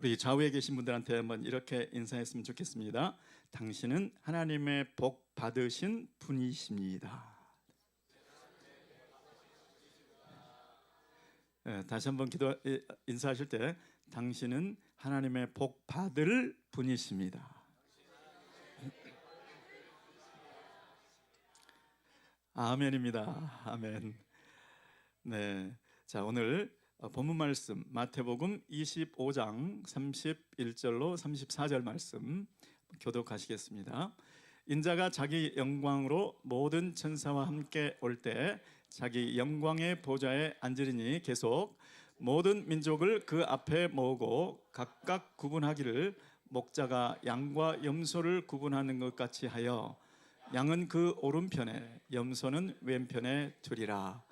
우리 좌우에 계신 분들한테 한번 이렇게 인사했으면 좋겠습니다. 당신은 하나님의 복 받으신 분이십니다. 다시 한번 인사하실 때 당신은 하나님의 복 받을 분이십니다. 아멘입니다. 아멘. 네. 자, 오늘 본문 말씀 마태복음 25장 31절로 34절 말씀 교독하시겠습니다. 인자가 자기 영광으로 모든 천사와 함께 올 때 자기 영광의 보좌에 앉으리니 계속 모든 민족을 그 앞에 모으고 각각 구분하기를 목자가 양과 염소를 구분하는 것 같이 하여 양은 그 오른편에 염소는 왼편에 두리라.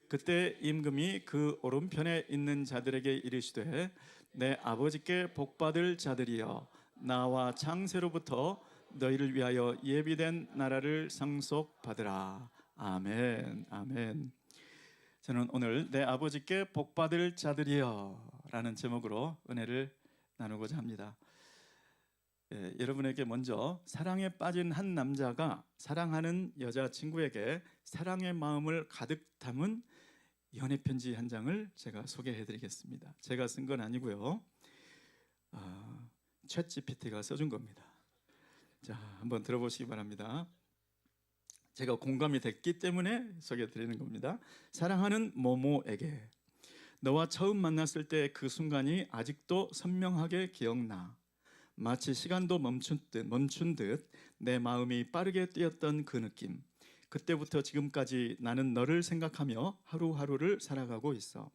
그때 임금이 그 오른편에 있는 자들에게 이르시되 내 아버지께 복받을 자들이여 나와 창세로부터 너희를 위하여 예비된 나라를 상속받으라. 아멘. 아멘. 저는 오늘 내 아버지께 복받을 자들이여 라는 제목으로 은혜를 나누고자 합니다. 여러분에게 먼저 사랑에 빠진 한 남자가 사랑하는 여자친구에게 사랑의 마음을 가득 담은 연애편지 한 장을 제가 소개해 드리겠습니다. 제가 쓴 건 아니고요. 챗 GPT가 써준 겁니다. 자, 한번 들어보시기 바랍니다. 제가 공감이 됐기 때문에 소개해 드리는 겁니다. 사랑하는 모모에게 너와 처음 만났을 때 그 순간이 아직도 선명하게 기억나. 마치 시간도 멈춘 듯 내 마음이 빠르게 뛰었던 그 느낌. 그때부터 지금까지 나는 너를 생각하며 하루하루를 살아가고 있어.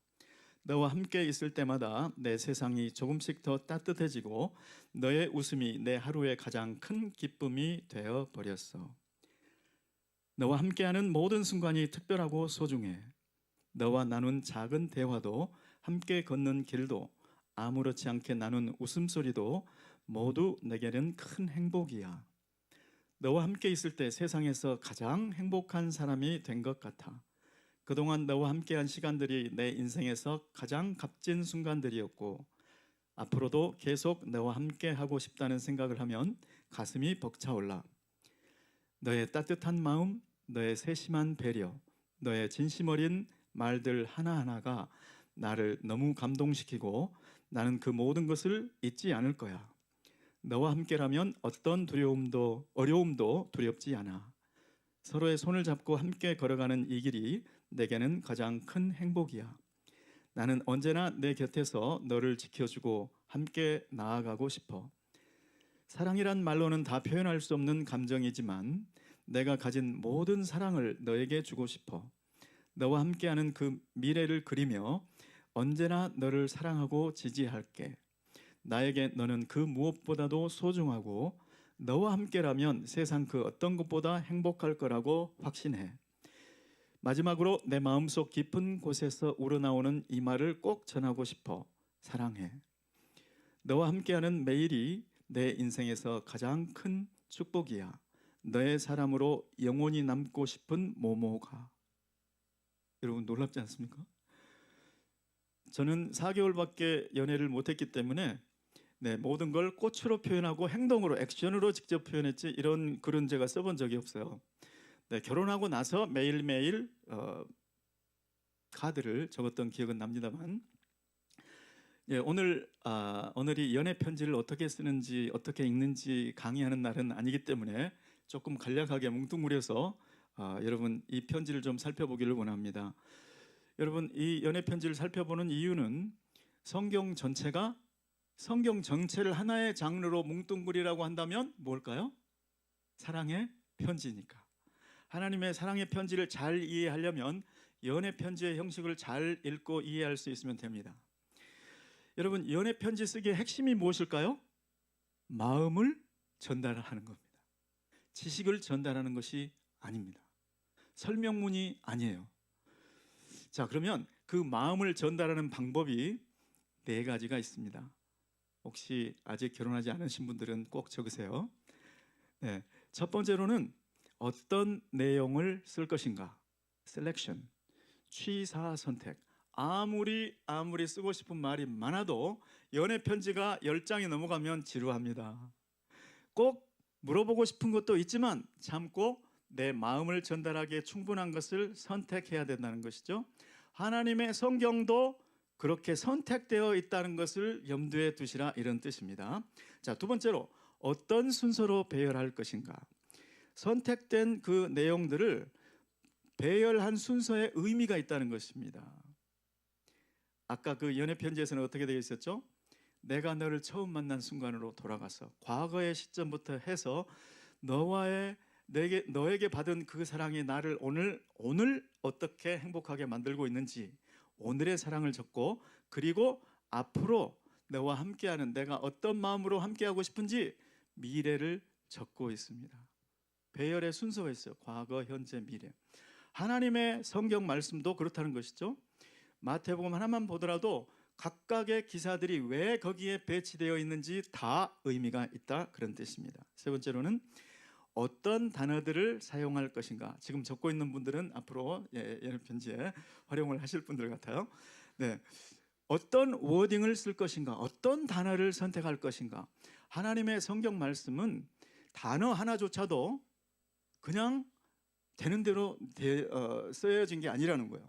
너와 함께 있을 때마다 내 세상이 조금씩 더 따뜻해지고 너의 웃음이 내 하루의 가장 큰 기쁨이 되어 버렸어. 너와 함께하는 모든 순간이 특별하고 소중해. 너와 나눈 작은 대화도 함께 걷는 길도 아무렇지 않게 나눈 웃음소리도 모두 내게는 큰 행복이야. 너와 함께 있을 때 세상에서 가장 행복한 사람이 된 것 같아. 그동안 너와 함께한 시간들이 내 인생에서 가장 값진 순간들이었고 앞으로도 계속 너와 함께 하고 싶다는 생각을 하면 가슴이 벅차올라. 너의 따뜻한 마음, 너의 세심한 배려, 너의 진심 어린 말들 하나하나가 나를 너무 감동시키고 나는 그 모든 것을 잊지 않을 거야. 너와 함께라면 어떤 어려움도 두렵지 않아. 서로의 손을 잡고 함께 걸어가는 이 길이 내게는 가장 큰 행복이야. 나는 언제나 내 곁에서 너를 지켜주고 함께 나아가고 싶어. 사랑이란 말로는 다 표현할 수 없는 감정이지만 내가 가진 모든 사랑을 너에게 주고 싶어. 너와 함께하는 그 미래를 그리며 언제나 너를 사랑하고 지지할게. 나에게 너는 그 무엇보다도 소중하고 너와 함께라면 세상 그 어떤 것보다 행복할 거라고 확신해. 마지막으로 내 마음속 깊은 곳에서 우러나오는 이 말을 꼭 전하고 싶어. 사랑해. 너와 함께하는 매일이 내 인생에서 가장 큰 축복이야. 너의 사람으로 영원히 남고 싶은 모모가. 여러분 놀랍지 않습니까? 저는 4개월밖에 연애를 못했기 때문에 모든 걸 꽃으로 표현하고 행동으로 액션으로 직접 표현했지 이런 글은 제가 써본 적이 없어요. 결혼하고 나서 매일매일 카드를 적었던 기억은 납니다만 오늘이 연애 편지를 어떻게 쓰는지 어떻게 읽는지 강의하는 날은 아니기 때문에 조금 간략하게 뭉뚱그려서 여러분 이 편지를 좀 살펴보기를 원합니다. 여러분 이 연애 편지를 살펴보는 이유는 성경 전체를 하나의 장르로 뭉뚱그리라고 한다면 뭘까요? 사랑의 편지니까. 하나님의 사랑의 편지를 잘 이해하려면 연애 편지의 형식을 잘 읽고 이해할 수 있으면 됩니다. 여러분 연애 편지 쓰기의 핵심이 무엇일까요? 마음을 전달하는 겁니다. 지식을 전달하는 것이 아닙니다. 설명문이 아니에요. 자, 그러면 그 마음을 전달하는 방법이 4가지가 있습니다. 혹시 아직 결혼하지 않으신 분들은 꼭 적으세요. 첫 번째로는 어떤 내용을 쓸 것인가? 셀렉션, 취사 선택. 아무리 쓰고 싶은 말이 많아도 연애 편지가 10장이 넘어가면 지루합니다. 꼭 물어보고 싶은 것도 있지만 참고 내 마음을 전달하기에 충분한 것을 선택해야 된다는 것이죠. 하나님의 성경도 그렇게 선택되어 있다는 것을 염두에 두시라, 이런 뜻입니다. 자, 두 번째로 어떤 순서로 배열할 것인가. 선택된 그 내용들을 배열한 순서에 의미가 있다는 것입니다. 아까 그 연애 편지에서는 어떻게 되어 있었죠? 내가 너를 처음 만난 순간으로 돌아가서 과거의 시점부터 해서 너에게 받은 그 사랑이 나를 오늘 어떻게 행복하게 만들고 있는지, 오늘의 사랑을 적고, 그리고 앞으로 너와 함께하는, 내가 어떤 마음으로 함께하고 싶은지 미래를 적고 있습니다. 배열의 순서가 있어요. 과거, 현재, 미래. 하나님의 성경 말씀도 그렇다는 것이죠. 마태복음 하나만 보더라도 각각의 기사들이 왜 거기에 배치되어 있는지 다 의미가 있다, 그런 뜻입니다. 세 번째로는 어떤 단어들을 사용할 것인가. 지금 적고 있는 분들은 앞으로 연애 편지에 활용을 하실 분들 같아요. 네, 어떤 워딩을 쓸 것인가, 어떤 단어를 선택할 것인가. 하나님의 성경 말씀은 단어 하나조차도 그냥 되는 대로 쓰여진 게 아니라는 거예요.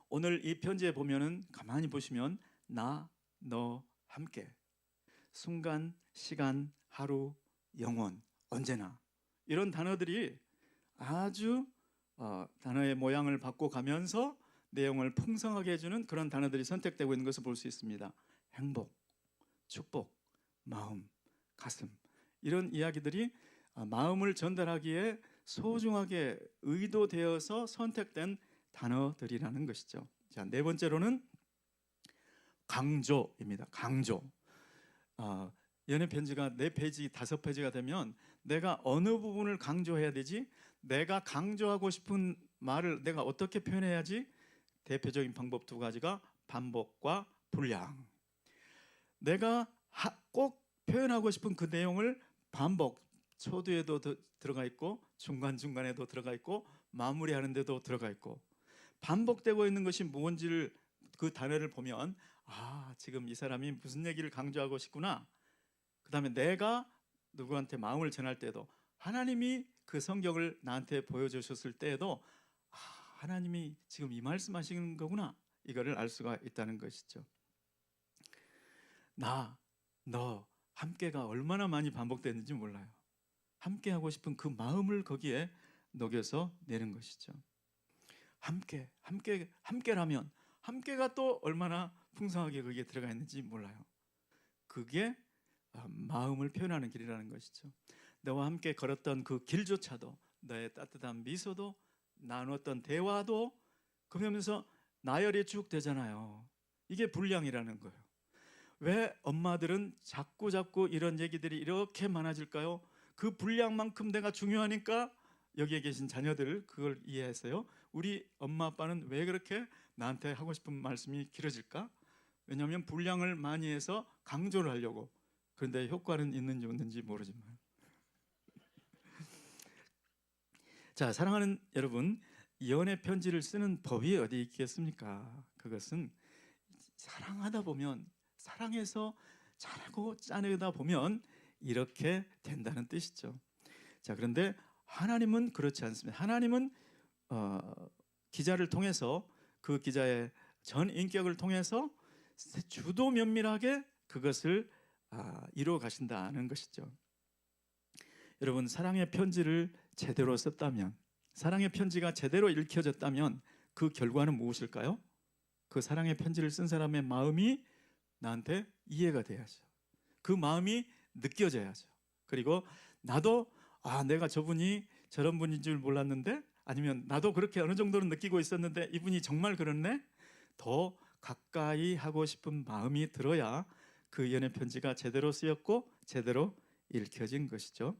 오늘 이 편지에 보면은 가만히 보시면 나, 너, 함께, 순간, 시간, 하루, 영원, 언제나, 이런 단어들이 아주 단어의 모양을 바꿔가면서 내용을 풍성하게 해주는 그런 단어들이 선택되고 있는 것을 볼 수 있습니다. 행복, 축복, 마음, 가슴, 이런 이야기들이 마음을 전달하기에 소중하게 의도되어서 선택된 단어들이라는 것이죠. 자, 네 번째로는 강조입니다. 강조. 연애 편지가 4페이지, 5페이지가 되면 내가 어느 부분을 강조해야 되지? 내가 강조하고 싶은 말을 내가 어떻게 표현해야지? 대표적인 방법 2가지가 반복과 분량. 내가 꼭 표현하고 싶은 그 내용을 반복, 초두에도 들어가 있고 중간중간에도 들어가 있고 마무리하는 데도 들어가 있고, 반복되고 있는 것이 무엇인지를, 그 단어를 보면 지금 이 사람이 무슨 얘기를 강조하고 싶구나. 그 다음에 내가 누구한테 마음을 전할 때도, 하나님이 그 성경을 나한테 보여주셨을 때에도 하나님이 지금 이 말씀하시는 거구나, 이거를 알 수가 있다는 것이죠. 나, 너, 함께가 얼마나 많이 반복되는지 몰라요. 함께하고 싶은 그 마음을 거기에 녹여서 내는 것이죠. 함께라면 함께가 또 얼마나 풍성하게 거기에 들어가 있는지 몰라요. 그게 마음을 표현하는 길이라는 것이죠. 너와 함께 걸었던 그 길조차도, 너의 따뜻한 미소도, 나눴던 대화도, 그러면서 나열이 쭉 되잖아요. 이게 분량이라는 거예요. 왜 엄마들은 자꾸 이런 얘기들이 이렇게 많아질까요? 그 분량만큼 내가 중요하니까 여기에 계신 자녀들 그걸 이해했어요. 우리 엄마 아빠는 왜 그렇게 나한테 하고 싶은 말씀이 길어질까? 왜냐하면 분량을 많이 해서 강조를 하려고. 그런데 효과는 있는지 없는지 모르지만. 자, 사랑하는 여러분, 연애 편지를 쓰는 법이 어디 있겠습니까? 그것은 사랑하다 보면, 사랑해서 잘하고 짜내다 보면 이렇게 된다는 뜻이죠. 자, 그런데 하나님은 그렇지 않습니다. 하나님은 기자를 통해서, 그 기자의 전 인격을 통해서 주도 면밀하게 그것을 이루어 가신다는 것이죠. 여러분, 사랑의 편지를 제대로 썼다면, 사랑의 편지가 제대로 읽혀졌다면 그 결과는 무엇일까요? 그 사랑의 편지를 쓴 사람의 마음이 나한테 이해가 돼야죠. 그 마음이 느껴져야죠. 그리고 나도 내가 저분이 저런 분인 줄 몰랐는데, 아니면 나도 그렇게 어느 정도는 느끼고 있었는데 이분이 정말 그렇네? 더 가까이 하고 싶은 마음이 들어야 그 연애 편지가 제대로 쓰였고 제대로 읽혀진 것이죠.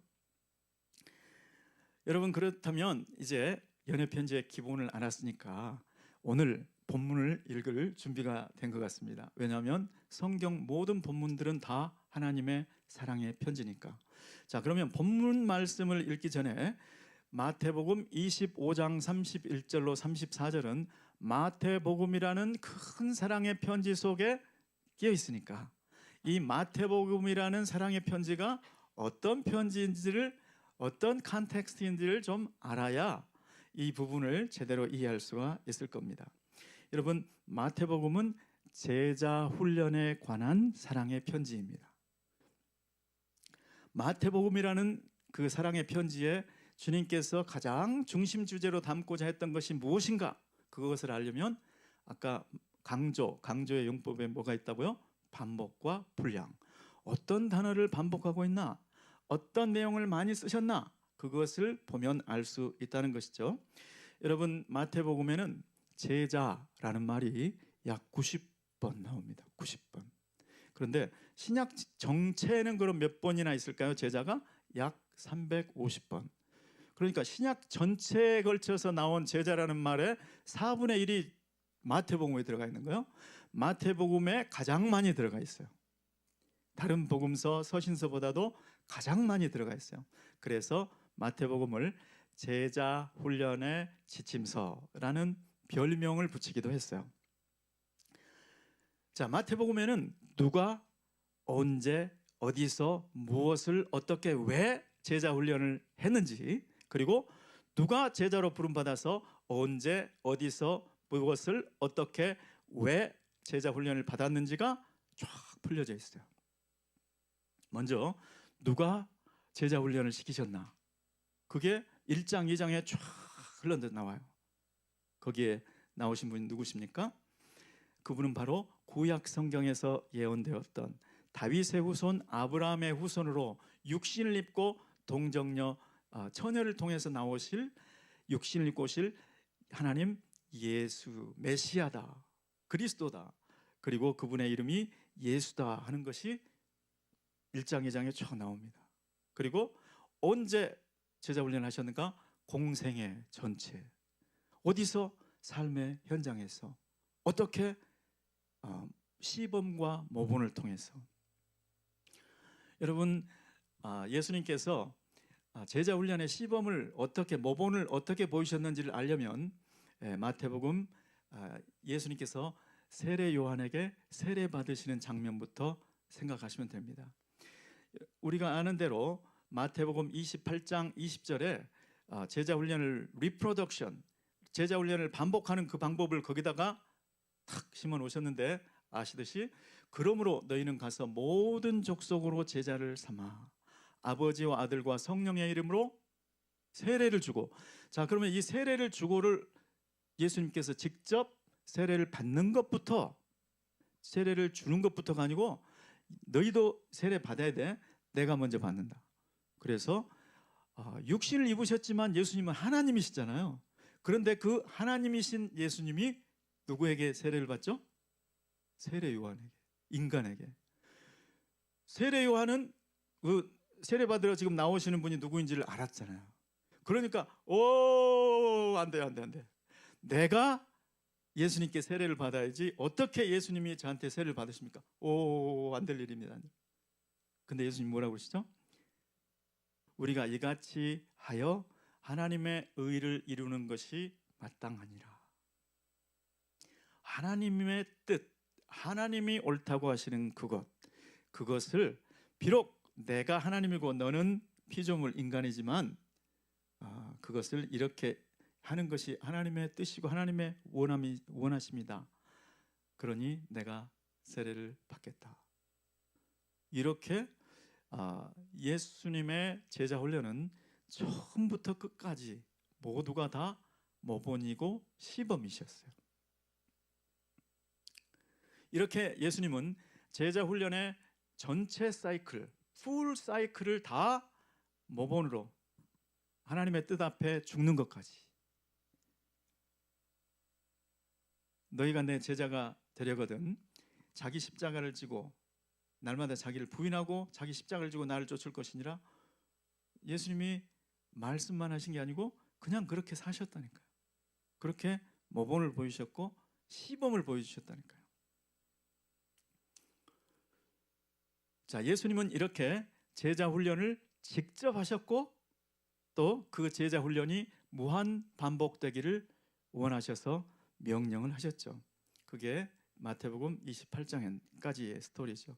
여러분, 그렇다면 이제 연애 편지의 기본을 알았으니까 오늘 본문을 읽을 준비가 된 것 같습니다. 왜냐하면 성경 모든 본문들은 다 하나님의 사랑의 편지니까. 자, 그러면 본문 말씀을 읽기 전에 마태복음 25장 31절로 34절은 마태복음이라는 큰 사랑의 편지 속에 끼어 있으니까 이 마태복음이라는 사랑의 편지가 어떤 편지인지를, 어떤 컨텍스트인지를 좀 알아야 이 부분을 제대로 이해할 수가 있을 겁니다. 여러분, 마태복음은 제자 훈련에 관한 사랑의 편지입니다. 마태복음이라는 그 사랑의 편지에 주님께서 가장 중심 주제로 담고자 했던 것이 무엇인가? 그것을 알려면 아까 강조의 용법에 뭐가 있다고요? 반복과 분량. 어떤 단어를 반복하고 있나? 어떤 내용을 많이 쓰셨나? 그것을 보면 알 수 있다는 것이죠. 여러분, 마태복음에는 제자라는 말이 약 90번 나옵니다. 90번. 그런데 신약 정체는 그럼 몇 번이나 있을까요? 제자가 약 350번. 그러니까 신약 전체에 걸쳐서 나온 제자라는 말에 4분의 1이 마태복음에 들어가 있는 거예요. 마태복음에 가장 많이 들어가 있어요. 다른 복음서, 서신서보다도 가장 많이 들어가 있어요. 그래서 마태복음을 제자 훈련의 지침서라는 별명을 붙이기도 했어요. 자, 마태복음에는 누가 언제 어디서 무엇을 어떻게 왜 제자 훈련을 했는지, 그리고 누가 제자로 부름받아서 언제 어디서 무엇을 어떻게 왜 제자 훈련을 받았는지가 쫙 풀려져 있어요. 먼저 누가 제자 훈련을 시키셨나? 그게 1장, 2장에 쫙 흘러 나와요. 거기에 나오신 분이 누구십니까? 그분은 바로 구약 성경에서 예언되었던 다윗의 후손 아브라함의 후손으로 육신을 입고 동정녀 처녀를 통해서 나오실, 육신을 입고 오실 하나님 예수, 메시아다, 그리스도다, 그리고 그분의 이름이 예수다 하는 것이 1장, 2장에 쭉 나옵니다. 그리고 언제 제자 훈련을 하셨는가? 공생의 전체. 어디서? 삶의 현장에서. 어떻게? 시범과 모본을 통해서. 여러분, 예수님께서 제자 훈련의 시범을 어떻게, 모본을 어떻게 보이셨는지를 알려면 마태복음 예수님께서 세례 요한에게 세례 받으시는 장면부터 생각하시면 됩니다. 우리가 아는 대로 마태복음 28장 20절에 제자 훈련을 리프로덕션, 제자 훈련을 반복하는 그 방법을 거기다가 탁 심어 놓으셨는데, 아시듯이 그러므로 너희는 가서 모든 족속으로 제자를 삼아 아버지와 아들과 성령의 이름으로 세례를 주고. 자, 그러면 이 세례를 주고를 예수님께서 직접 세례를 받는 것부터, 세례를 주는 것부터가 아니고 너희도 세례 받아야 돼. 내가 먼저 받는다. 그래서 육신을 입으셨지만 예수님은 하나님이시잖아요. 그런데 그 하나님이신 예수님이 누구에게 세례를 받죠? 세례 요한에게, 인간에게. 세례 요한은 그 세례 받으러 지금 나오시는 분이 누구인지를 알았잖아요. 그러니까 안 돼. 내가 예수님께 세례를 받아야지. 어떻게 예수님이 저한테 세례를 받으십니까? 안 될 일입니다. 근데 예수님 뭐라고 그러시죠? 우리가 이같이 하여 하나님의 의를 이루는 것이 마땅하니라. 하나님의 뜻, 하나님이 옳다고 하시는 그것을 비록 내가 하나님이고 너는 피조물 인간이지만 그것을 이렇게 하는 것이 하나님의 뜻이고 하나님의 원하십니다. 그러니 내가 세례를 받겠다. 이렇게 예수님의 제자 훈련은 처음부터 끝까지 모두가 다 모본이고 시범이셨어요. 이렇게 예수님은 제자 훈련의 전체 사이클, 풀 사이클을 다 모본으로 하나님의 뜻 앞에 죽는 것까지. 너희가 내 제자가 되려거든 자기 십자가를 지고 날마다 자기를 부인하고 자기 십자가를 지고 나를 쫓을 것이니라. 예수님이 말씀만 하신 게 아니고 그냥 그렇게 사셨다니까요. 그렇게 모본을 보이셨고 시범을 보여주셨다니까요. 자, 예수님은 이렇게 제자 훈련을 직접 하셨고 또 그 제자 훈련이 무한 반복되기를 원하셔서 명령을 하셨죠. 그게 마태복음 28장까지의 스토리죠.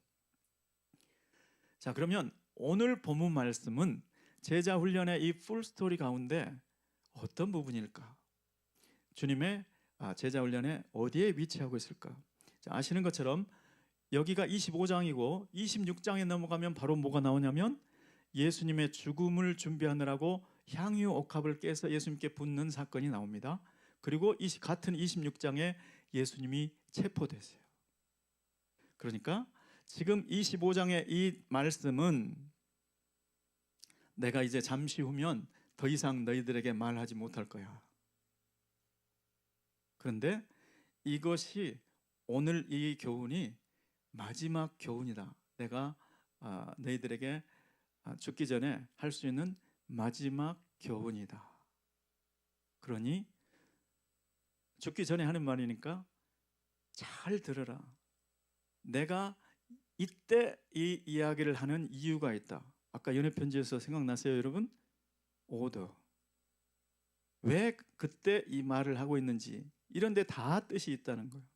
자, 그러면 오늘 본문 말씀은 제자 훈련의 이 풀 스토리 가운데 어떤 부분일까? 주님의 제자 훈련에 어디에 위치하고 있을까? 자, 아시는 것처럼 여기가 25장이고 26장에 넘어가면 바로 뭐가 나오냐면 예수님의 죽음을 준비하느라고 향유 옥합을 깨서 예수님께 붓는 사건이 나옵니다. 그리고 같은 26장에 예수님이 체포되세요. 그러니까 지금 25장의 이 말씀은 내가 이제 잠시 후면 더 이상 너희들에게 말하지 못할 거야. 그런데 이것이 오늘 이 교훈이 마지막 교훈이다. 내가 너희들에게 죽기 전에 할 수 있는 마지막 교훈이다. 그러니 죽기 전에 하는 말이니까 잘 들어라. 내가 이때 이 이야기를 하는 이유가 있다. 아까 연애편지에서 생각나세요, 여러분? 오더. 왜 그때 이 말을 하고 있는지 이런 데 다 뜻이 있다는 거예요.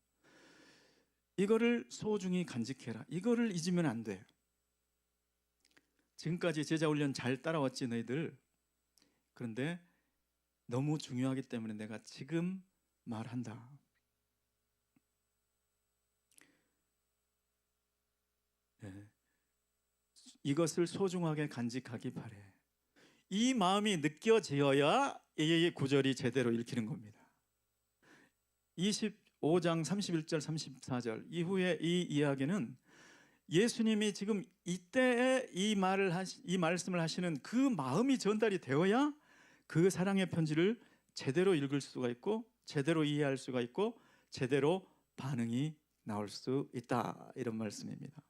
이거를 소중히 간직해라. 이거를 잊으면 안 돼. 지금까지 제자 훈련 잘 따라왔지 너희들. 그런데 너무 중요하기 때문에 내가 지금 말한다. 네. 이것을 소중하게 간직하기 바래. 이 마음이 느껴져야 이 구절이 제대로 읽히는 겁니다. 25장 31절 34절 이후에 이 이야기는 예수님이 지금 이때에 이 말씀을 하시는 그 마음이 전달이 되어야 그 사랑의 편지를 제대로 읽을 수가 있고 제대로 이해할 수가 있고 제대로 반응이 나올 수 있다, 이런 말씀입니다.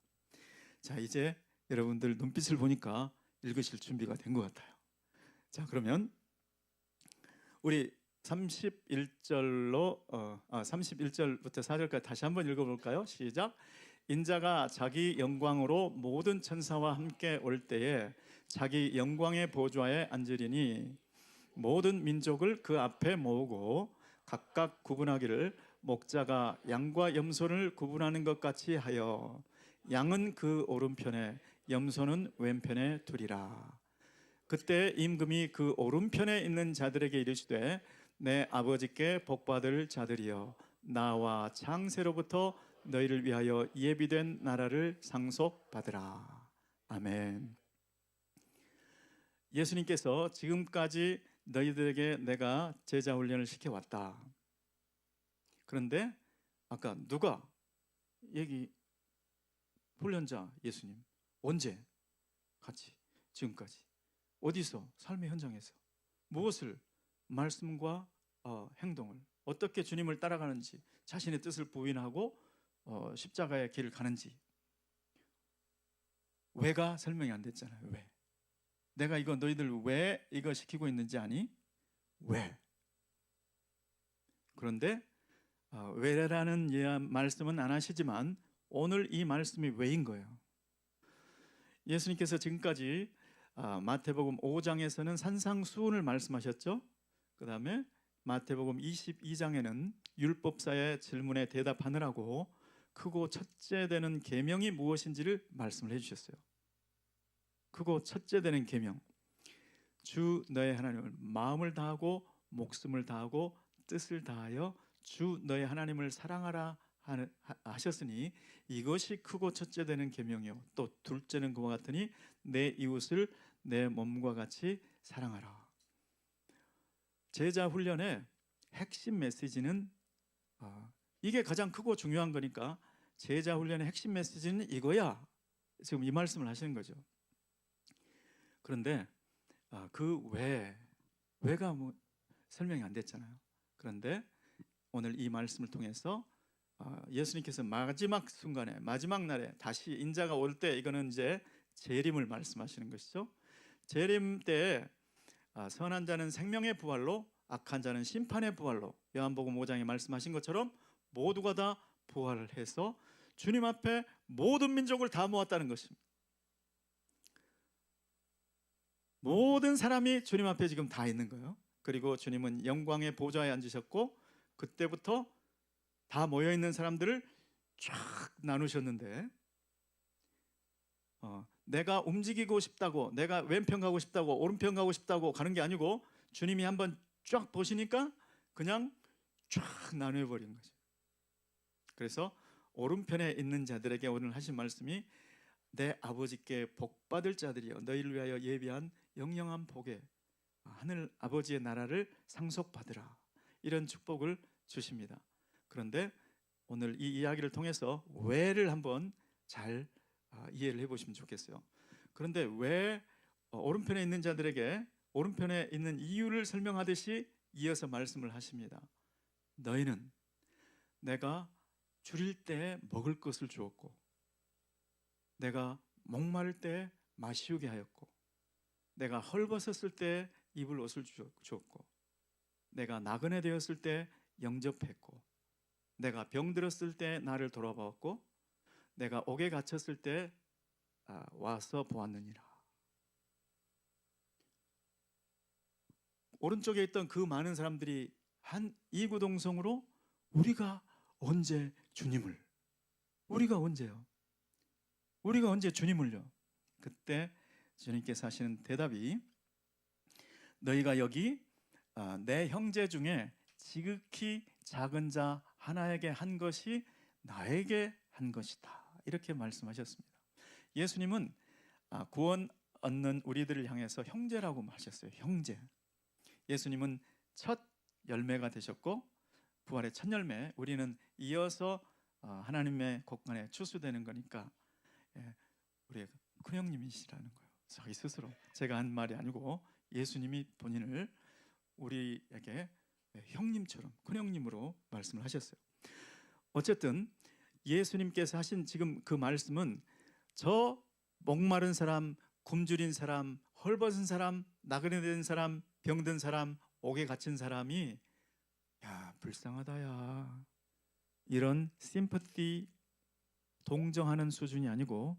자, 이제 여러분들 눈빛을 보니까 읽으실 준비가 된 것 같아요. 자, 그러면 우리 31절부터 4절까지 다시 한번 읽어볼까요? 시작. 인자가 자기 영광으로 모든 천사와 함께 올 때에 자기 영광의 보좌에 앉으리니 모든 민족을 그 앞에 모으고 각각 구분하기를 목자가 양과 염소를 구분하는 것 같이 하여 양은 그 오른편에 염소는 왼편에 두리라. 그때 임금이 그 오른편에 있는 자들에게 이르시되 내 아버지께 복받을 자들이여 나와 창세로부터 너희를 위하여 예비된 나라를 상속받으라. 아멘. 예수님께서 지금까지 너희들에게 내가 제자 훈련을 시켜왔다. 그런데 아까 누가 얘기 훈련자 예수님 언제 같이 지금까지 어디서 삶의 현장에서 무엇을 말씀과 행동을 어떻게 주님을 따라가는지 자신의 뜻을 부인하고 십자가의 길을 가는지 왜가 설명이 안 됐잖아요. 왜? 내가 이거 너희들 왜 이거 시키고 있는지 아니? 왜? 그런데 왜라는 말씀은 안 하시지만 오늘 이 말씀이 왜인 거예요. 예수님께서 지금까지 마태복음 5장에서는 산상수훈을 말씀하셨죠. 그 다음에 마태복음 22장에는 율법사의 질문에 대답하느라고 크고 첫째 되는 계명이 무엇인지를 말씀을 해주셨어요. 크고 첫째 되는 계명, 주 너의 하나님을 마음을 다하고 목숨을 다하고 뜻을 다하여 주 너의 하나님을 사랑하라 하셨으니 이것이 크고 첫째 되는 계명이요 또 둘째는 그와 같으니 내 이웃을 내 몸과 같이 사랑하라. 제자 훈련의 핵심 메시지는 이게 가장 크고 중요한 거니까 제자 훈련의 핵심 메시지는 이거야. 지금 이 말씀을 하시는 거죠. 그런데 그 왜가 설명이 안 됐잖아요. 그런데 오늘 이 말씀을 통해서 예수님께서 마지막 순간에 마지막 날에 다시 인자가 올 때 이거는 이제 재림을 말씀하시는 것이죠. 재림 때에 선한 자는 생명의 부활로 악한 자는 심판의 부활로 요한복음 5장에 말씀하신 것처럼 모두가 다 부활을 해서 주님 앞에 모든 민족을 다 모았다는 것입니다. 모든 사람이 주님 앞에 지금 다 있는 거예요. 그리고 주님은 영광의 보좌에 앉으셨고 그때부터 다 모여 있는 사람들을 쫙 나누셨는데 내가 움직이고 싶다고, 내가 왼편 가고 싶다고, 오른편 가고 싶다고 가는 게 아니고 주님이 한번 쫙 보시니까 그냥 쫙 나누어 버린 거죠. 그래서 오른편에 있는 자들에게 오늘 하신 말씀이 내 아버지께 복 받을 자들이여 너희를 위하여 예비한 영영한 복에 하늘 아버지의 나라를 상속받으라, 이런 축복을 주십니다. 그런데 오늘 이 이야기를 통해서 왜를 한번 잘 이해를 해보시면 좋겠어요. 그런데 왜 오른편에 있는 자들에게 오른편에 있는 이유를 설명하듯이 이어서 말씀을 하십니다. 너희는 내가 줄일 때 먹을 것을 주었고, 내가 목마를 때 마시우게 하였고, 내가 헐벗었을 때 입을 옷을 주었고, 내가 나그네 되었을 때 영접했고, 내가 병들었을 때 나를 돌아보았고, 내가 옥에 갇혔을 때 와서 보았느니라. 오른쪽에 있던 그 많은 사람들이 한 이구동성으로 우리가 언제 주님을, 우리가 언제요? 우리가 언제 주님을요? 그때 주님께서 하시는 대답이 너희가 여기 내 형제 중에 지극히 작은 자 하나에게 한 것이 나에게 한 것이다, 이렇게 말씀하셨습니다. 예수님은 구원 얻는 우리들을 향해서 형제라고 하셨어요. 형제. 예수님은 첫 열매가 되셨고 부활의 첫 열매, 우리는 이어서 하나님의 곳간에 추수되는 거니까 우리 큰형님이시라는 거예요. 자기 스스로, 제가 한 말이 아니고 예수님이 본인을 우리에게 형님처럼, 큰형님으로 말씀을 하셨어요. 어쨌든 예수님께서 하신 지금 그 말씀은 저 목마른 사람, 굶주린 사람, 헐벗은 사람, 나그네 된 사람, 병든 사람, 옥에 갇힌 사람이 야 불쌍하다 야 이런 심퍼티, 동정하는 수준이 아니고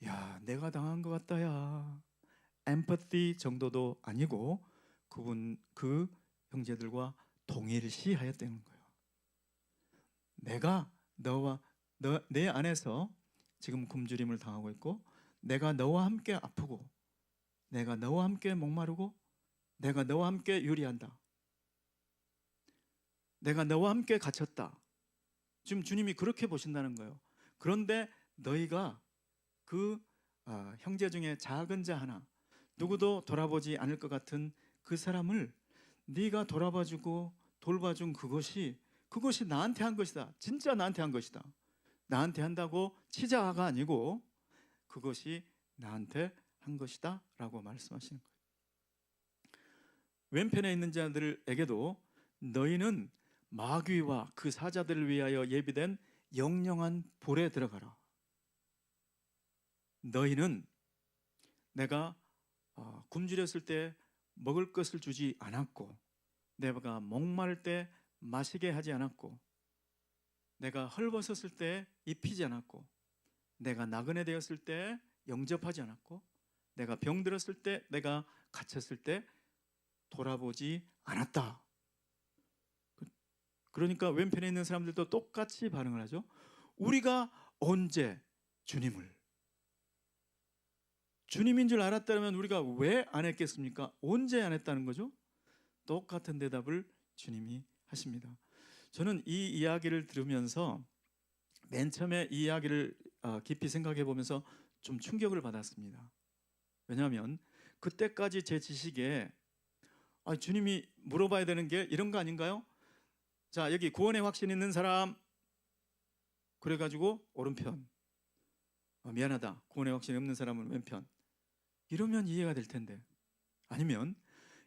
야 내가 당한 것 같다 야 엠퍼티 정도도 아니고 그 형제들과 동일시하였다는 거예요. 내가 내 안에서 지금 굶주림을 당하고 있고, 내가 너와 함께 아프고, 내가 너와 함께 목마르고, 내가 너와 함께 유리한다, 내가 너와 함께 갇혔다. 지금 주님이 그렇게 보신다는 거예요. 그런데 너희가 그 형제 중에 작은 자 하나, 누구도 돌아보지 않을 것 같은 그 사람을 네가 돌아봐주고 돌봐준 그것이 나한테 한 것이다. 진짜 나한테 한 것이다. 나한테 한다고 치자가 아니고 그것이 나한테 한 것이다 라고 말씀하시는 거예요. 왼편에 있는 자들에게도 너희는 마귀와 그 사자들을 위하여 예비된 영영한 불에 들어가라. 너희는 내가 굶주렸을 때 먹을 것을 주지 않았고, 내가 목마를 때 마시게 하지 않았고, 내가 헐벗었을 때 입히지 않았고, 내가 나그네 되었을 때 영접하지 않았고, 내가 병들었을 때, 내가 갇혔을 때 돌아보지 않았다. 그러니까 왼편에 있는 사람들도 똑같이 반응을 하죠. 우리가 언제 주님인 줄 알았다면 우리가 왜 안 했겠습니까? 언제 안 했다는 거죠? 똑같은 대답을 주님이 하십니다. 저는 이 이야기를 들으면서 맨 처음에 이 이야기를 깊이 생각해 보면서 좀 충격을 받았습니다. 왜냐하면 그때까지 제 지식에 주님이 물어봐야 되는 게 이런 거 아닌가요? 자, 여기 구원의 확신 있는 사람, 그래가지고 오른편, 미안하다, 구원의 확신이 없는 사람은 왼편, 이러면 이해가 될 텐데, 아니면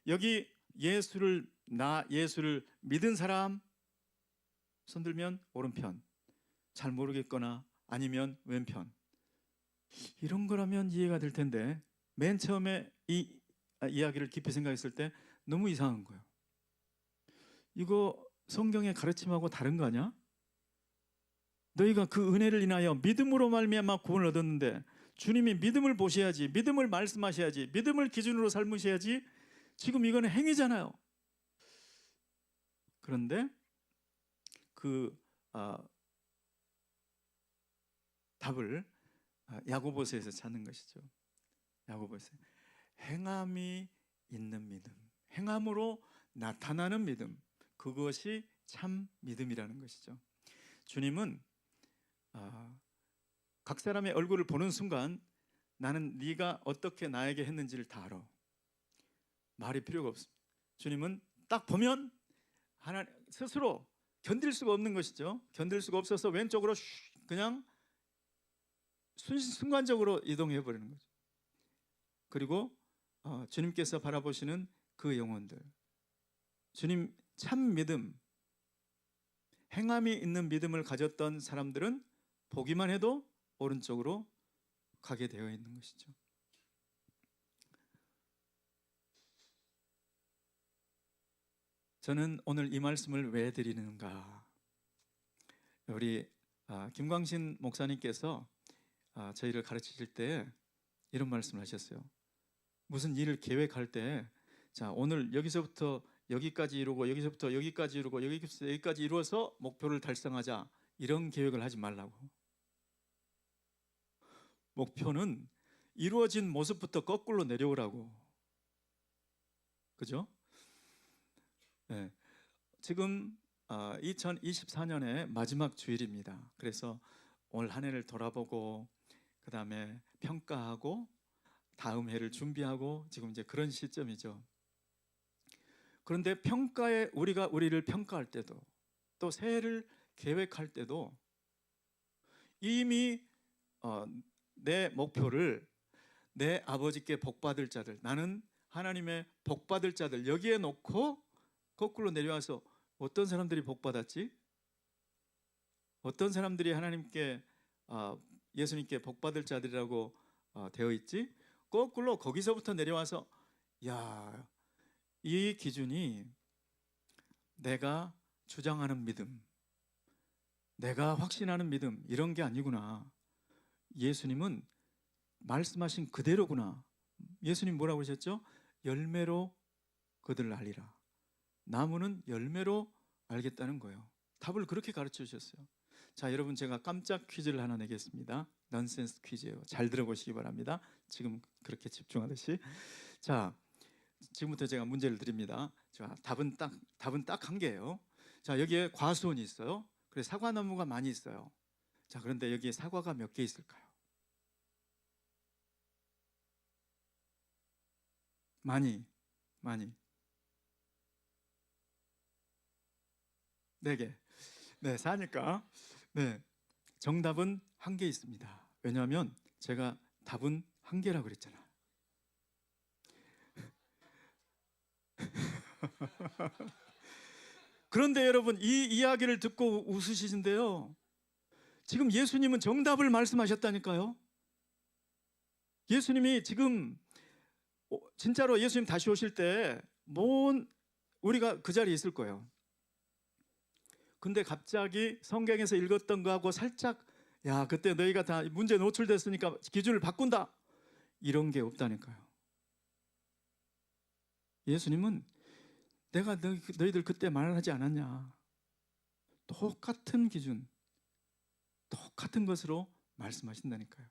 여기 예수를 믿은 사람 손 들면 오른편, 잘 모르겠거나 아니면 왼편, 이런 거라면 이해가 될 텐데 맨 처음에 이 이야기를 깊이 생각했을 때 너무 이상한 거예요. 이거 성경의 가르침하고 다른 거 아니야? 너희가 그 은혜를 인하여 믿음으로 말미암아 구원을 얻었는데 주님이 믿음을 보셔야지, 믿음을 말씀하셔야지, 믿음을 기준으로 삶으셔야지. 지금 이거는 행위잖아요. 그런데 그 답을 야고보서에서 찾는 것이죠. 야고보서 행함이 있는 믿음, 행함으로 나타나는 믿음, 그것이 참 믿음이라는 것이죠. 주님은 각 사람의 얼굴을 보는 순간 나는 네가 어떻게 나에게 했는지를 다 알아. 말이 필요가 없습니다. 주님은 딱 보면 하나님 스스로 견딜 수가 없는 것이죠. 견딜 수가 없어서 왼쪽으로 그냥 순간적으로 이동해 버리는 거죠. 그리고 주님께서 바라보시는 그 영혼들, 주님 참 믿음, 행함이 있는 믿음을 가졌던 사람들은 보기만 해도 오른쪽으로 가게 되어 있는 것이죠. 저는 오늘 이 말씀을 왜 드리는가? 우리 김광신 목사님께서 저희를 가르치실 때 이런 말씀을 하셨어요. 무슨 일을 계획할 때, 자, 오늘 여기서부터 여기까지 이루고, 여기서부터 여기까지 이루고, 여기서부터 여기까지 이루어서 목표를 달성하자, 이런 계획을 하지 말라고. 목표는 이루어진 모습부터 거꾸로 내려오라고. 그죠? 네. 지금 2024년의 마지막 주일입니다. 그래서 올 한 해를 돌아보고 그 다음에 평가하고 다음 해를 준비하고 지금 이제 그런 시점이죠. 그런데 평가에 우리를 평가할 때도 또 새해를 계획할 때도 이미 내 목표를 내 아버지께 복받을 자들, 나는 하나님의 복받을 자들 여기에 놓고 거꾸로 내려와서 어떤 사람들이 복받았지? 어떤 사람들이 하나님께 예수님께 복받을 자들이라고 되어 있지? 거꾸로 거기서부터 내려와서 야, 이 기준이 내가 주장하는 믿음, 내가 확신하는 믿음 이런 게 아니구나. 예수님은 말씀하신 그대로구나. 예수님 뭐라고 하셨죠? 열매로 그들을 알리라. 나무는 열매로 알겠다는 거예요. 답을 그렇게 가르쳐 주셨어요. 자, 여러분 제가 깜짝 퀴즈를 하나 내겠습니다. 넌센스 퀴즈예요. 잘 들어보시기 바랍니다. 지금 그렇게 집중하듯이. 자, 지금부터 제가 문제를 드립니다. 자, 답은 딱 한 개예요. 자, 여기에 과수원이 있어요. 그래서 사과나무가 많이 있어요. 자, 그런데 여기에 사과가 몇 개 있을까요? 많이. 4개. 네, 4니까. 네. 정답은 한 개 있습니다. 왜냐하면 제가 답은 한 개라고 그랬잖아. 그런데 여러분 이 이야기를 듣고 웃으시는데요. 지금 예수님은 정답을 말씀하셨다니까요. 예수님이 지금 진짜로 예수님 다시 오실 때 우리가 그 자리에 있을 거예요. 근데 갑자기 성경에서 읽었던 거하고 살짝 야, 그때 너희가 다 문제 노출됐으니까 기준을 바꾼다. 이런 게 없다니까요. 예수님은 내가 너희들 그때 말하지 않았냐. 똑같은 기준, 똑같은 것으로 말씀하신다니까요.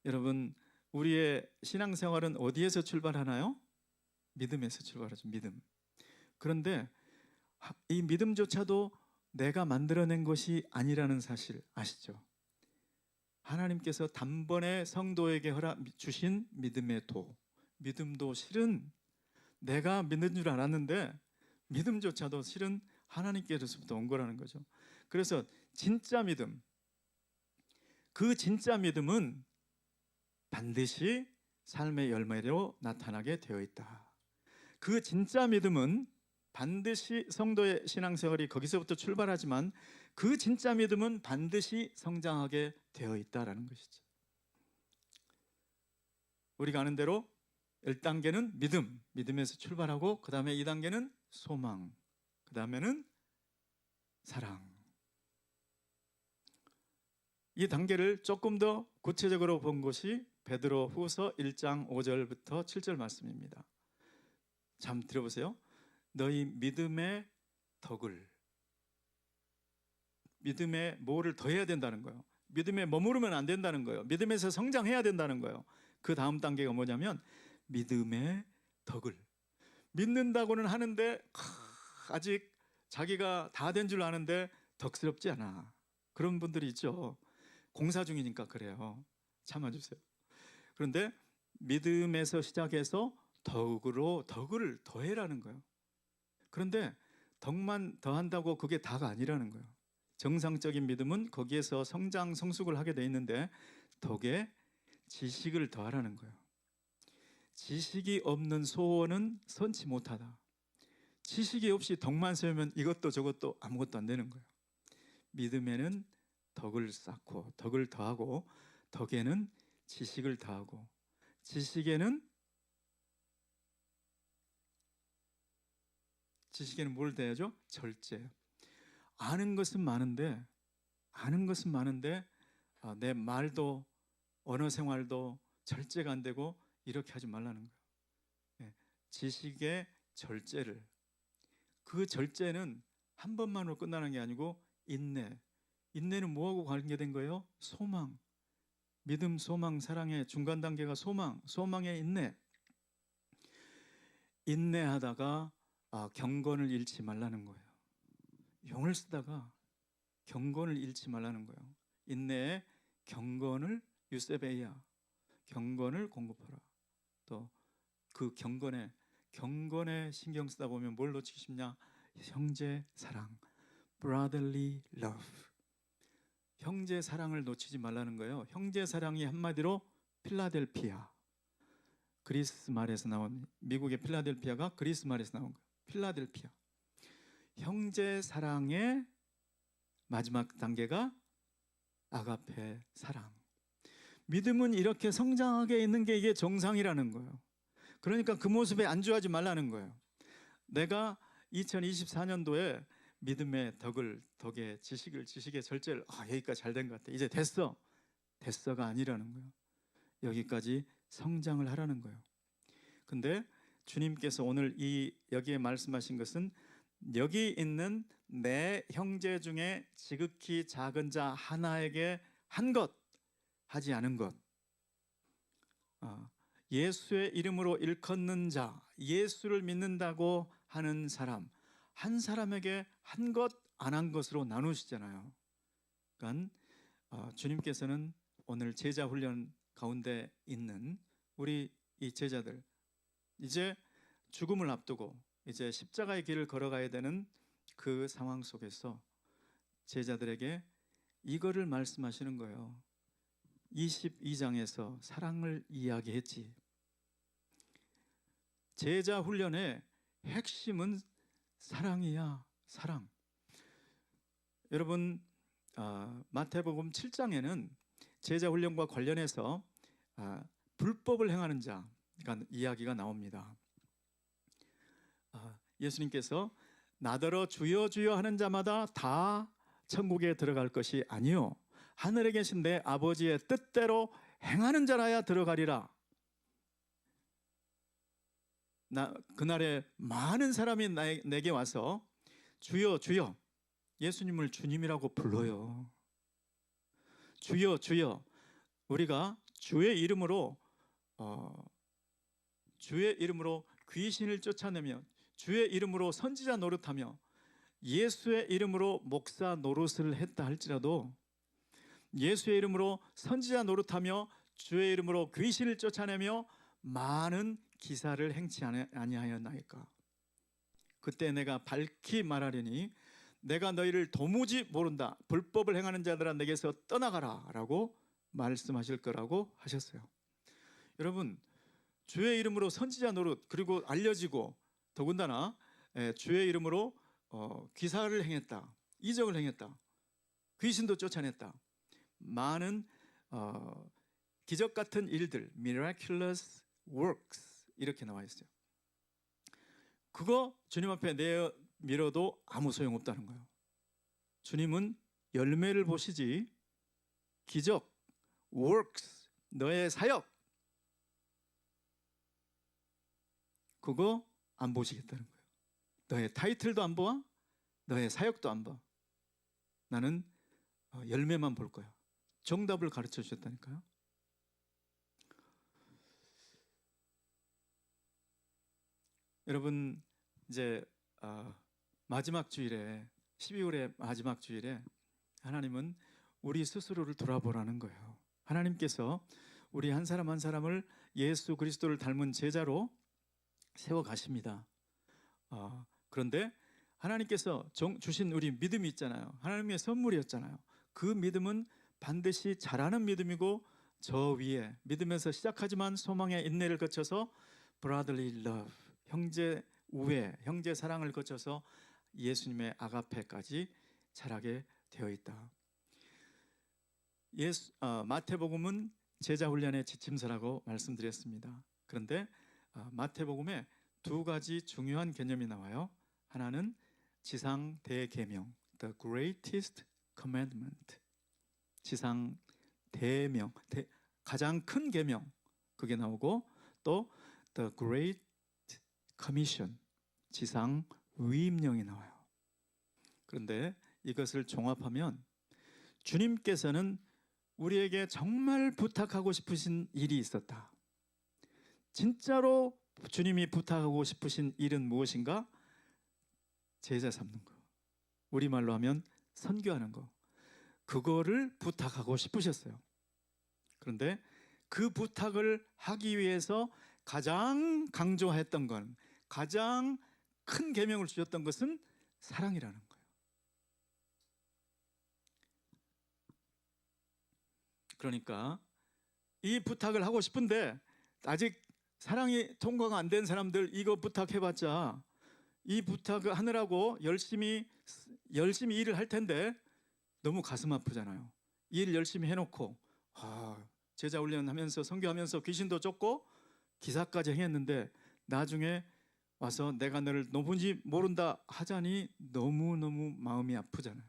여러분, 우리의 신앙생활은 어디에서 출발하나요? 믿음에서 출발하죠. 믿음. 그런데 이 믿음조차도 내가 만들어낸 것이 아니라는 사실 아시죠? 하나님께서 단번에 성도에게 주신 믿음의 도, 믿음도 실은 내가 믿는 줄 알았는데 믿음조차도 실은 하나님께로부터 온 거라는 거죠. 그래서 진짜 믿음, 그 진짜 믿음은 반드시 삶의 열매로 나타나게 되어 있다. 그 진짜 믿음은 반드시 성도의 신앙생활이 거기서부터 출발하지만 그 진짜 믿음은 반드시 성장하게 되어 있다라는 것이죠. 우리가 아는 대로 1단계는 믿음에서 출발하고 그 다음에 2단계는 소망, 그 다음에는 사랑. 이 단계를 조금 더 구체적으로 본 것이 베드로 후서 1장 5절부터 7절 말씀입니다. 참 들어보세요. 너희 믿음의 덕을, 믿음에 뭐를 더해야 된다는 거예요. 믿음에 머무르면 안 된다는 거예요. 믿음에서 성장해야 된다는 거예요. 그 다음 단계가 뭐냐면 믿음의 덕을. 믿는다고는 하는데 아직 자기가 다 된 줄 아는데 덕스럽지 않아. 그런 분들이 있죠. 공사 중이니까 그래요. 참아주세요. 그런데 믿음에서 시작해서 덕으로 덕을 더해라는 거예요. 그런데 덕만 더한다고 그게 다가 아니라는 거예요. 정상적인 믿음은 거기에서 성장 성숙을 하게 돼 있는데 덕에 지식을 더하라는 거예요. 지식이 없는 소원은 선치 못하다. 지식이 없이 덕만 세우면 이것도 저것도 아무것도 안 되는 거예요. 믿음에는 덕을 쌓고 덕을 더하고 덕에는 지식을 더하고 지식에는 뭘 더해야죠? 절제. 아는 것은 많은데 내 말도 언어 생활도 절제가 안 되고 이렇게 하지 말라는 거예요. 지식의 절제를. 그 절제는 한 번만으로 끝나는 게 아니고 인내. 인내는 뭐하고 관계된 거예요? 소망. 믿음, 소망, 사랑의 중간 단계가 소망. 소망의 인내. 인내하다가 경건을 잃지 말라는 거예요. 용을 쓰다가 경건을 잃지 말라는 거예요. 인내에 경건을 유세베이아, 경건을 공급하라. 또 그 경건에 신경 쓰다 보면 뭘 놓치기 쉽냐? 형제 사랑, brotherly love. 형제 사랑을 놓치지 말라는 거예요. 형제 사랑이 한마디로 필라델피아. 그리스 말에서 나온, 미국의 필라델피아가 그리스 말에서 나온 거예요. 필라델피아. 형제 사랑의 마지막 단계가 아가페 사랑. 믿음은 이렇게 성장하게 있는 게 이게 정상이라는 거예요. 그러니까 그 모습에 안주하지 말라는 거예요. 내가 2024년도에 믿음의 덕의 지식의 절제를 여기까지 잘 된 것 같아. 이제 됐어가 아니라는 거예요. 여기까지 성장을 하라는 거예요. 근데 주님께서 오늘 여기에 말씀하신 것은 여기 있는 내 형제 중에 지극히 작은 자 하나에게 한 것, 하지 않은 것. 예수의 이름으로 일컫는 자, 예수를 믿는다고 하는 사람, 한 사람에게 한 것, 안 한 것으로 나누시잖아요. 그러니까 주님께서는 오늘 제자 훈련 가운데 있는 우리 이 제자들, 이제 죽음을 앞두고 이제 십자가의 길을 걸어가야 되는 그 상황 속에서 제자들에게 이거를 말씀하시는 거예요. 22장에서 사랑을 이야기했지. 제자 훈련의 핵심은 사랑이야. 사랑. 여러분, 마태복음 7장에는 제자 훈련과 관련해서 불법을 행하는 자 이야기가 나옵니다. 예수님께서 나더러 주여 주여 하는 자마다 다 천국에 들어갈 것이 아니요 하늘에 계신 내 아버지의 뜻대로 행하는 자라야 들어가리라. 그날에 많은 사람이 내게 와서 주여 주여, 예수님을 주님이라고 불러요. 주여 주여. 우리가 주의 이름으로 귀신을 쫓아내며 주의 이름으로 선지자 노릇하며 예수의 이름으로 목사 노릇을 했다 할지라도 예수의 이름으로 선지자 노릇하며 주의 이름으로 귀신을 쫓아내며 많은 기사를 행치 아니하였나이까. 그때 내가 밝히 말하리니 내가 너희를 도무지 모른다. 불법을 행하는 자들아 내게서 떠나가라 라고 말씀하실 거라고 하셨어요. 여러분, 주의 이름으로 선지자 노릇, 그리고 알려지고 더군다나 주의 이름으로 기사를 행했다, 이적을 행했다, 귀신도 쫓아냈다, 많은 기적 같은 일들, miraculous works 이렇게 나와 있어요. 그거 주님 앞에 내밀어도 아무 소용없다는 거예요. 주님은 열매를 보시지 기적, works, 너의 사역, 그거 안 보시겠다는 거예요. 너의 타이틀도 안 봐, 너의 사역도 안 봐. 나는 열매만 볼 거야. 정답을 가르쳐 주셨다니까요. 여러분, 이제 마지막 주일에, 12월의 마지막 주일에 하나님은 우리 스스로를 돌아보라는 거예요. 하나님께서 우리 한 사람 한 사람을 예수 그리스도를 닮은 제자로 세워 가십니다. 그런데 하나님께서 주신 우리 믿음이 있잖아요. 하나님의 선물이었잖아요. 그 믿음은 반드시 자라는 믿음이고, 저 위에 믿음에서 시작하지만 소망의 인내를 거쳐서 brotherly love, 형제 우애, 형제 사랑을 거쳐서 예수님의 아가페까지 자라게 되어 있다. 마태복음은 제자 훈련의 지침서라고 말씀드렸습니다. 그런데 마태복음에 두 가지 중요한 개념이 나와요. 하나는 지상 대계명, the greatest commandment, 지상 대명, 가장 큰 계명, 그게 나오고, 또 the great commission, 지상 위임령이 나와요. 그런데 이것을 종합하면 주님께서는 우리에게 정말 부탁하고 싶으신 일이 있었다. 진짜로 주님이 부탁하고 싶으신 일은 무엇인가? 제자 삼는 거, 우리말로 하면 선교하는 거, 그거를 부탁하고 싶으셨어요. 그런데 그 부탁을 하기 위해서 가장 강조했던 건, 가장 큰 계명을 주셨던 것은 사랑이라는 거예요. 그러니까 이 부탁을 하고 싶은데 아직 사랑이 통과가 안 된 사람들, 이거 부탁해봤자 이 부탁을 하느라고 열심히 일을 할 텐데 너무 가슴 아프잖아요. 일 열심히 해놓고 제자 훈련하면서 선교하면서 귀신도 쫓고 기사까지 행했는데 나중에 와서 내가 너를 누군지 모른다 하자니 너무너무 마음이 아프잖아요.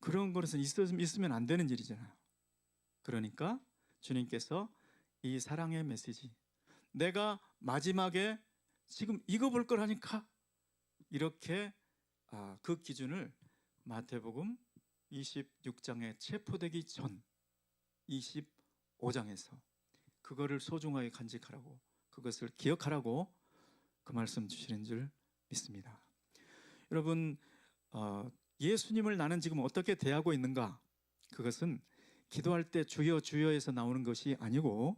그런 것은 있으면 안 되는 일이잖아요. 그러니까 주님께서 이 사랑의 메시지, 내가 마지막에 지금 이거 볼 거라니까, 이렇게 그 기준을 마태복음 26장에 체포되기 전 25장에서 그거를 소중하게 간직하라고, 그것을 기억하라고 그 말씀 주시는 줄 믿습니다. 여러분, 예수님을 나는 지금 어떻게 대하고 있는가? 그것은 기도할 때 주여 주여에서 나오는 것이 아니고,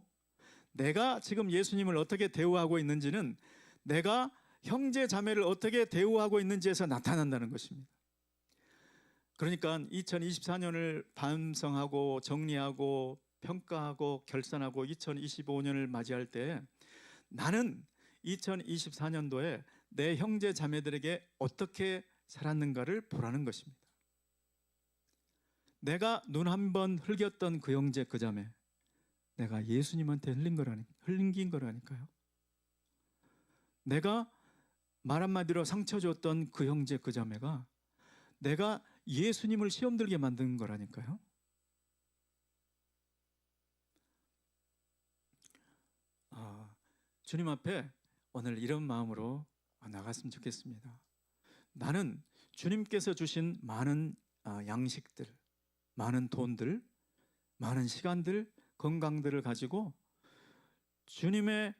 내가 지금 예수님을 어떻게 대우하고 있는지는 내가 형제 자매를 어떻게 대우하고 있는지에서 나타난다는 것입니다. 그러니까 2024년을 반성하고 정리하고 평가하고 결산하고 2025년을 맞이할 때 나는 2024년도에 내 형제 자매들에게 어떻게 살았는가를 보라는 것입니다. 내가 눈 한 번 흘겼던 그 형제 그 자매, 내가 예수님한테 흘린 거라니까요. 내가 말 한마디로 상처 줬던 그 형제 그 자매가 내가 예수님을 시험 들게 만든 거라니까요. 주님 앞에 오늘 이런 마음으로 나갔으면 좋겠습니다. 나는 주님께서 주신 많은 양식들, 많은 돈들, 많은 시간들, 건강들을 가지고 주님의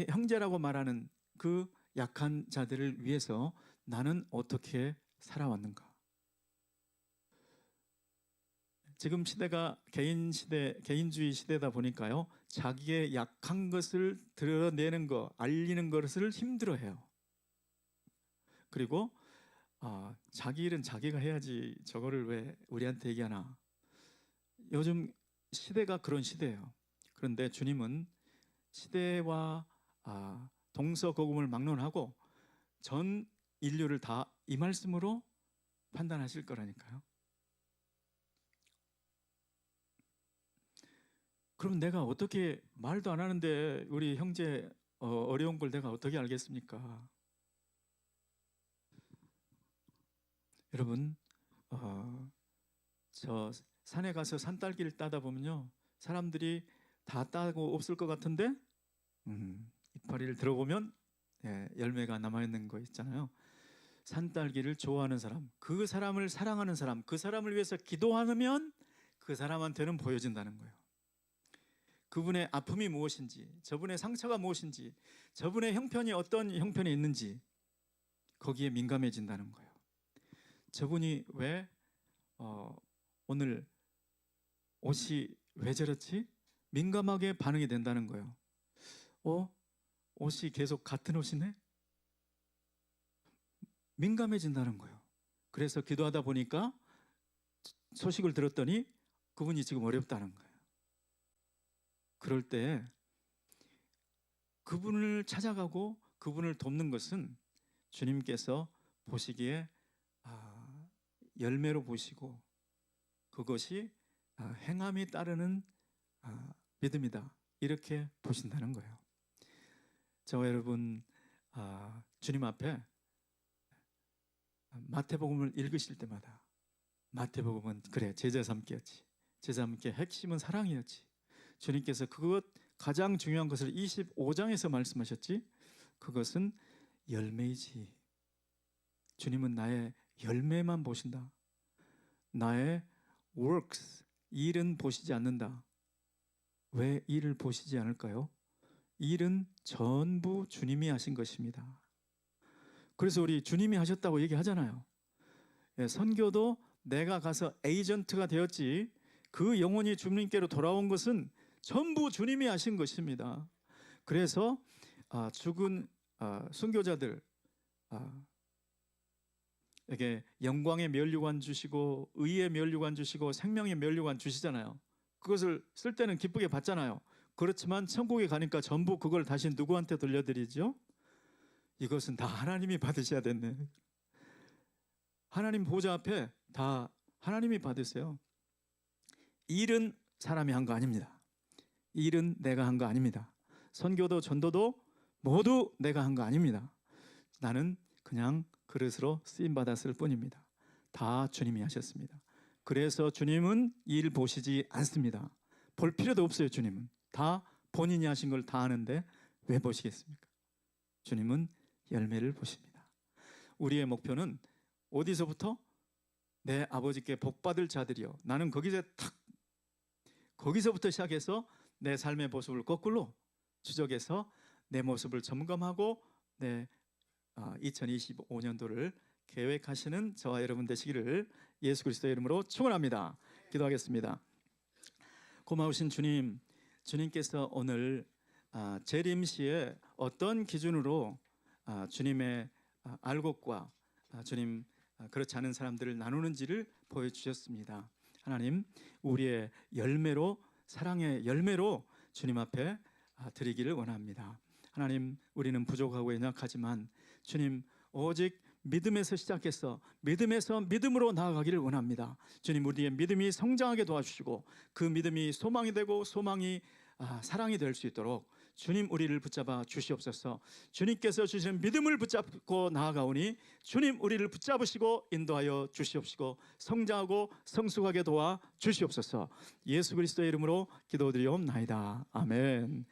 형제라고 말하는 그 약한 자들을 위해서 나는 어떻게 살아왔는가? 지금 시대가 개인주의 시대다 보니까요, 자기의 약한 것을 드러내는 거, 알리는 것을 힘들어해요. 그리고 자기 일은 자기가 해야지 저거를 왜 우리한테 얘기하나. 요즘 시대가 그런 시대예요. 그런데 주님은 시대와 동서고금을 막론하고 전 인류를 다 이 말씀으로 판단하실 거라니까요. 그럼 내가 어떻게, 말도 안 하는데 우리 형제 어려운 걸 내가 어떻게 알겠습니까? 여러분, 저 산에 가서 산딸기를 따다 보면요, 사람들이 다 따고 없을 것 같은데 이파리를 들어보면 열매가 남아있는 거 있잖아요. 산딸기를 좋아하는 사람, 그 사람을 사랑하는 사람, 그 사람을 위해서 기도하면 그 사람한테는 보여진다는 거예요. 그분의 아픔이 무엇인지, 저분의 상처가 무엇인지, 저분의 형편이 어떤 형편이 있는지 거기에 민감해진다는 거예요. 저분이 왜 오늘 옷이 왜 저렇지? 민감하게 반응이 된다는 거예요. 옷이 계속 같은 옷이네? 민감해진다는 거예요. 그래서 기도하다 보니까 소식을 들었더니 그분이 지금 어렵다는 거예요. 그럴 때 그분을 찾아가고 그분을 돕는 것은 주님께서 보시기에 열매로 보시고 그것이 행함이 따르는 믿음이다, 이렇게 보신다는 거예요. 저와 여러분, 주님 앞에 마태복음을 읽으실 때마다 마태복음은 그래 제자 삼기였지, 제자 삼기의 핵심은 사랑이었지, 주님께서 그것 가장 중요한 것을 25장에서 말씀하셨지, 그것은 열매이지. 주님은 나의 열매만 보신다. 나의 works, 일은 보시지 않는다. 왜 일을 보시지 않을까요? 일은 전부 주님이 하신 것입니다. 그래서 우리 주님이 하셨다고 얘기하잖아요. 선교도 내가 가서 에이전트가 되었지, 그 영혼이 주님께로 돌아온 것은 전부 주님이 하신 것입니다. 그래서 죽은 순교자들 에게 영광의 면류관 주시고 의의 면류관 주시고 생명의 면류관 주시잖아요. 그것을 쓸 때는 기쁘게 받잖아요. 그렇지만 천국에 가니까 전부 그걸 다시 누구한테 돌려드리죠? 이것은 다 하나님이 받으셔야 됐네. 하나님 보좌 앞에 다 하나님이 받으세요. 일은 사람이 한 거 아닙니다. 일은 내가 한 거 아닙니다. 선교도 전도도 모두 내가 한 거 아닙니다. 나는 그냥 그릇으로 쓰임 받았을 뿐입니다. 다 주님이 하셨습니다. 그래서 주님은 일 보시지 않습니다. 볼 필요도 없어요. 주님은 다 본인이 하신 걸 다 아는데 왜 보시겠습니까? 주님은 열매를 보십니다. 우리의 목표는 어디서부터? 내 아버지께 복받을 자들이요, 나는 거기서부터 시작해서 내 삶의 모습을 거꾸로 추적해서 내 모습을 점검하고 내 2025년도를 계획하시는 저와 여러분 되시기를 예수 그리스도의 이름으로 축원합니다. 기도하겠습니다. 고마우신 주님, 주님께서 오늘 재림시에 어떤 기준으로 주님의 알곡과 주님 그렇지 않은 사람들을 나누는지를 보여주셨습니다. 하나님, 우리의 열매로, 사랑의 열매로 주님 앞에 드리기를 원합니다. 하나님, 우리는 부족하고 연약하지만 주님, 오직 믿음에서 시작해서 믿음에서 믿음으로 나아가기를 원합니다. 주님, 우리의 믿음이 성장하게 도와주시고 그 믿음이 소망이 되고 소망이 사랑이 될 수 있도록 주님 우리를 붙잡아 주시옵소서. 주님께서 주시는 믿음을 붙잡고 나아가오니 주님 우리를 붙잡으시고 인도하여 주시옵시고 성장하고 성숙하게 도와 주시옵소서. 예수 그리스도의 이름으로 기도드리옵나이다. 아멘.